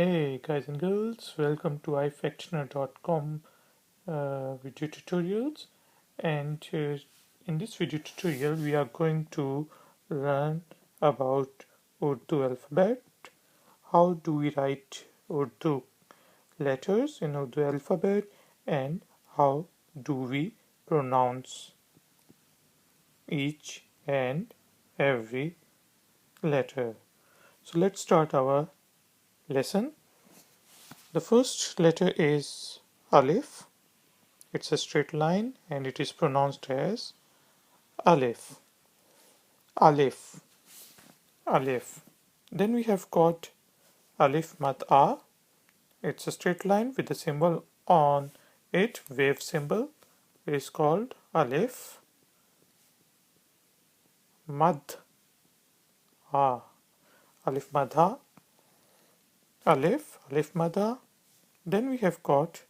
Hey guys and girls, welcome to ifactioner.com video tutorials, and in this video tutorial we are going to learn about Urdu alphabet. How do we write Urdu letters in Urdu alphabet, and how do we pronounce each and every letter. So let's start our lesson. The first letter is Alif. It's a straight line and it is pronounced as Alif. Alif. Alif. Then we have got Alif Mad A. It's a straight line with a symbol on it, wave symbol. It is called Alif Mad A. Alif Mad A. Alif Mad A. Then we have got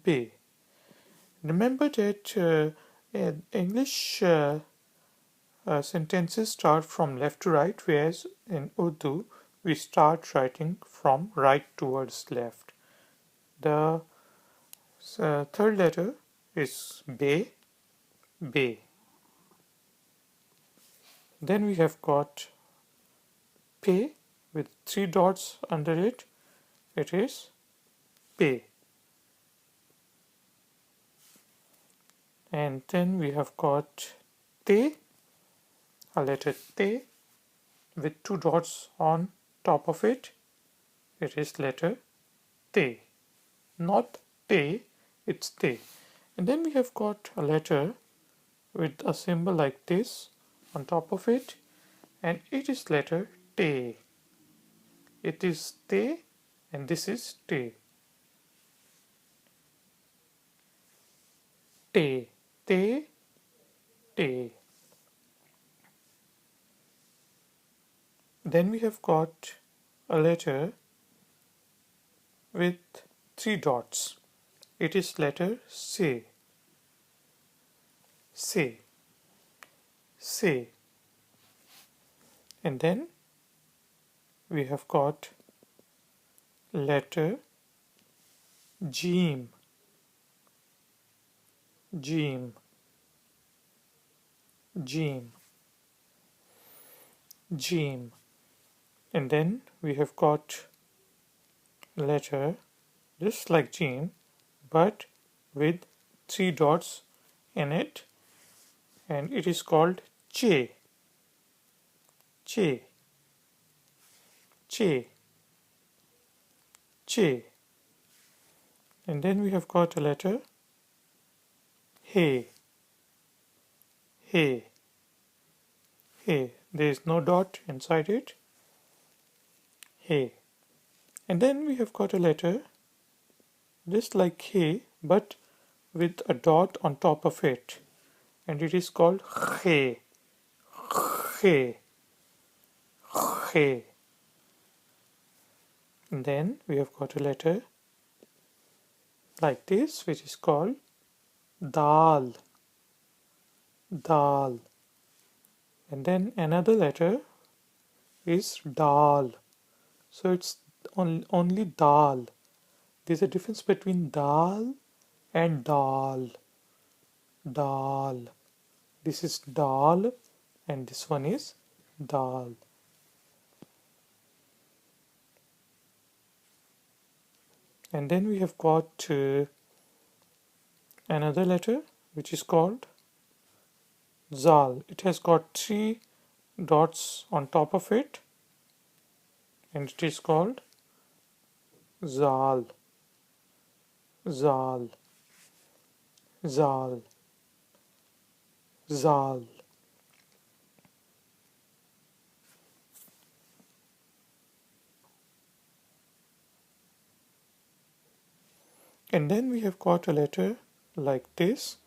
B. Remember that English sentences start from left to right, whereas in Urdu we start writing from right towards left. The third letter is Be. Be. Then we have got Pe with 3 dots under it. It is Pe. And then we have got Te, a letter Te with 2 dots on top of it. It is letter Te. Not Te, it's Te. And then we have got a letter with a symbol like this on top of it, and it is letter Te. It is Te and this is Te. Te, Te, Te. Then we have got a letter with 3 dots. It is letter Se. Se. Se. And then we have got letter Jeem. Jeem. Jeem. Jeem. And then we have got letter just like Jeem but with 3 dots in it, and it is called Che. Che. Che. Che. And then we have got a letter He. He. He. There is no dot inside it. He. And then we have got a letter just like He but with a dot on top of it, and it is called He. He. He. And then we have got a letter like this which is called Dal. Dal. And then another letter is Dal. So it's only Dal. There's a difference between Dal and Dal. Dal. This is Dal and this one is Dal. And then we have got another letter which is called Zal. It has got 3 dots on top of it, and it is called Zal. Zal. Zal. Zal. And then we have got a letter like this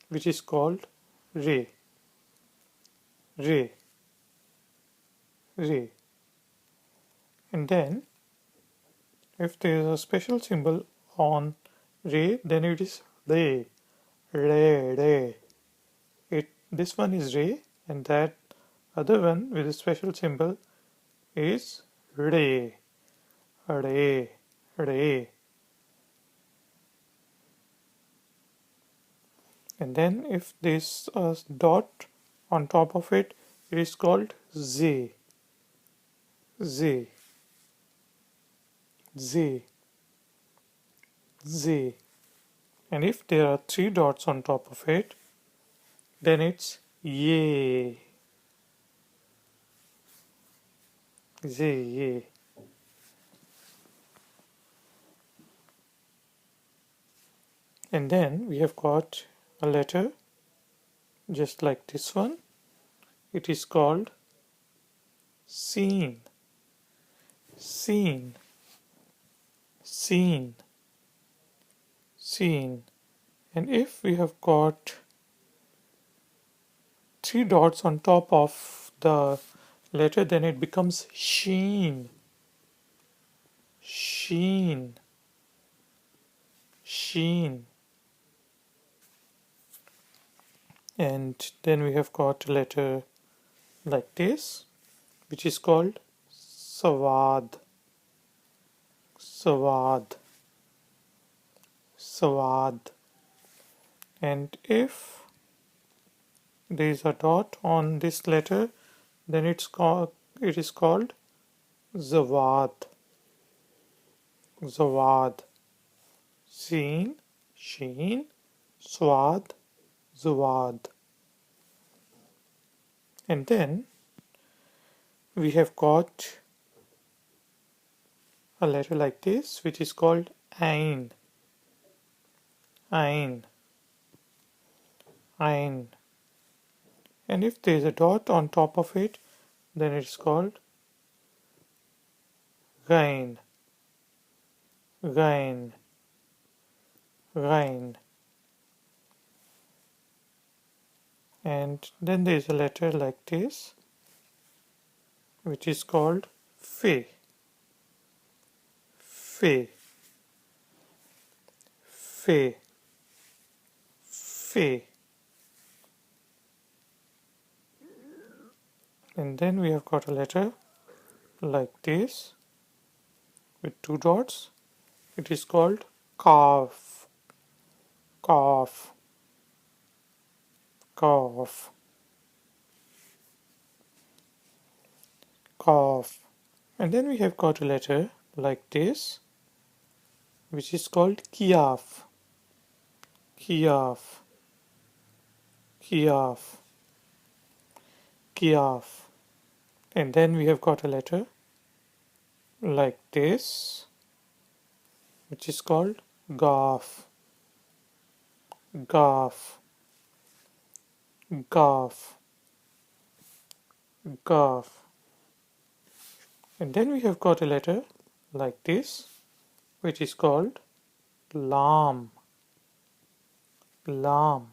which is called Re. Re. Re. And then if there is a special symbol on Re, then it is Re. Re. Re. This one is Re and that other one with a special symbol is Re. re, re. And then if there's a dot on top of it, it is called z, z, z, z. And if there are three dots on top of it, then it's ye, z, ye. And then we have got a letter just like this one. It is called seen, seen, seen, seen. And if we have got three dots on top of the letter, then it becomes sheen, sheen, sheen. And then we have got a letter like this, which is called sawad, sawad, sawad. And if there is a dot on this letter, then it is called zawad, zawad. Seen, sheen, swad, zawad. And then we have got a letter like this, which is called ain, ain, ain. And if there is a dot on top of it, then it's called ghain, ghain, ghain. And then there is a letter like this, which is called fe, fe, fe, fe. And then we have got a letter like this with two dots. It is called calf, calf, calf, calf. And then we have got a letter like this, which is called kiaf, kiaf, kiaf, kiaf. And then we have got a letter like this, which is called gaf, gaf, gaf, gaf. And then we have got a letter like this, which is called lam, lam.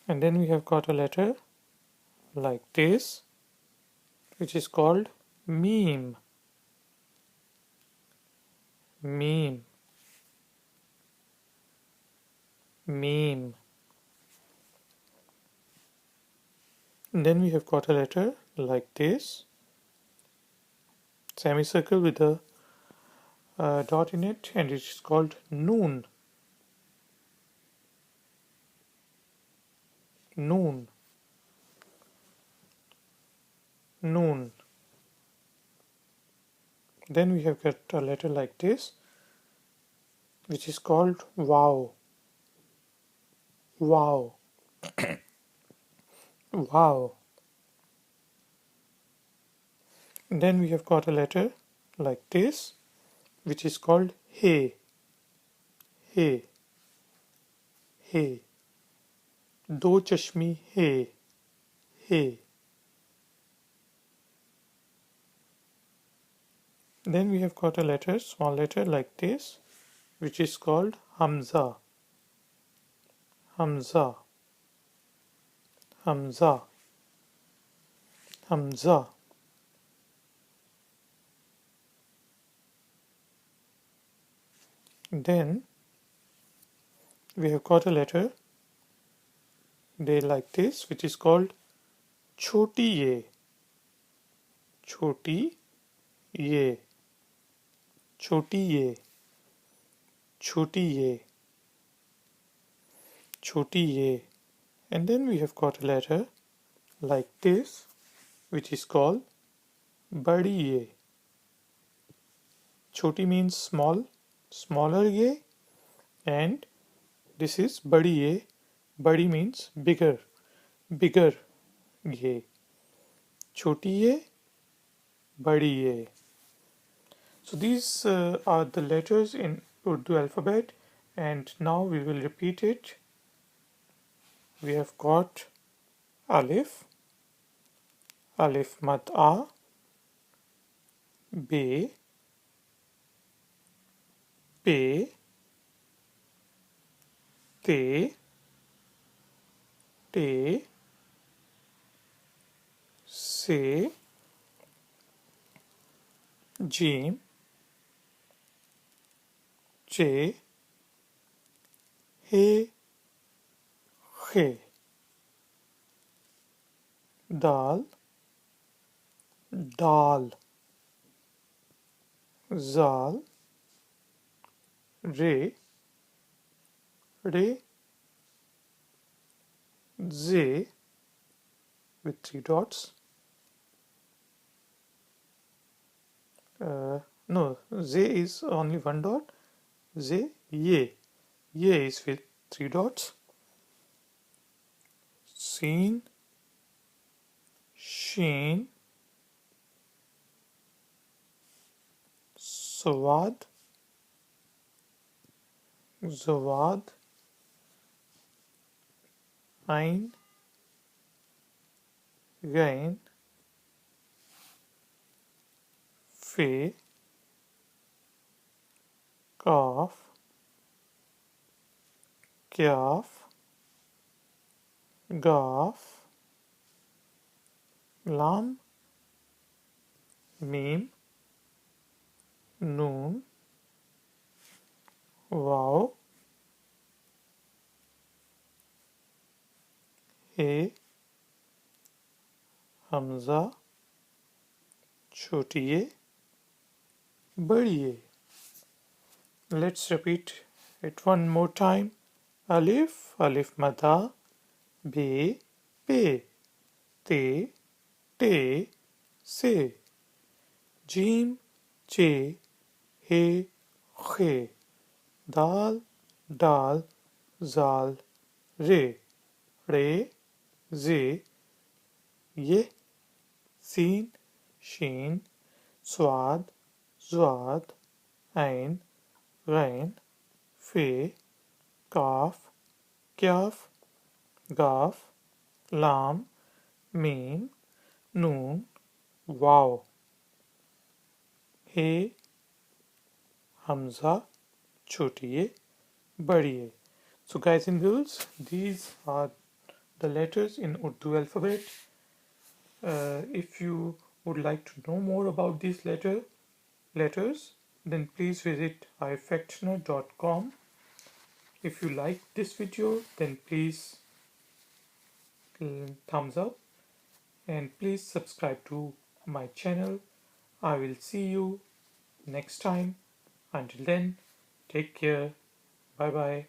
And then we have got a letter like this, which is called meme, meme, meme. And then we have got a letter like this, semicircle with a dot in it, and it is called noon, noon, noon. Then we have got a letter like this, which is called wow, wow, wow. And then we have got a letter like this, which is called hey, hey, hey. दो चश्मी है, hey. Then we have got a letter, small letter like this, which is called Hamza, Hamza, Hamza, Hamza. Then we have got a letter there like this, which is called Choti Ye, Choti ये, छोटी ये, छोटी ये, छोटी ये. And then we have got a letter like this, which is called badi ye. Choti means small, smaller ye, and this is badi ye. Badi means bigger, bigger ye. Choti ye, badi ye. So these are the letters in Urdu alphabet, and now we will repeat it. We have got alif, alif mad a, be, pe, te, te, se, jim, che, he, khe, dal, dal, zal, re, re, ze with three dots. No, ze is only one dot. Ze, ye. Ye is with three dots. Seen, sheen, swad, zawad, ain, gain, fe, kaf, kyaf, gaf, lam, mim, noon, waw, he, hamza, chotiye, badiye. Let's repeat it one more time. Alif, alif mada, be, pe, te, te, se, jim, che, he, khe, dal, dal, zal, re, re, ze, ye, sin, shin, swad, zwad, ain, ghain, fe, kaf, kyaf, gaf, lam, mim, noon, waw, he, hamza, chotiye, badiye. So guys and girls, these are the letters in Urdu alphabet. If you would like to know more about these letters, then please visit ifactioner.com. If you like this video, then please thumbs up and please subscribe to my channel. I will see you next time. Until then, take care. Bye bye.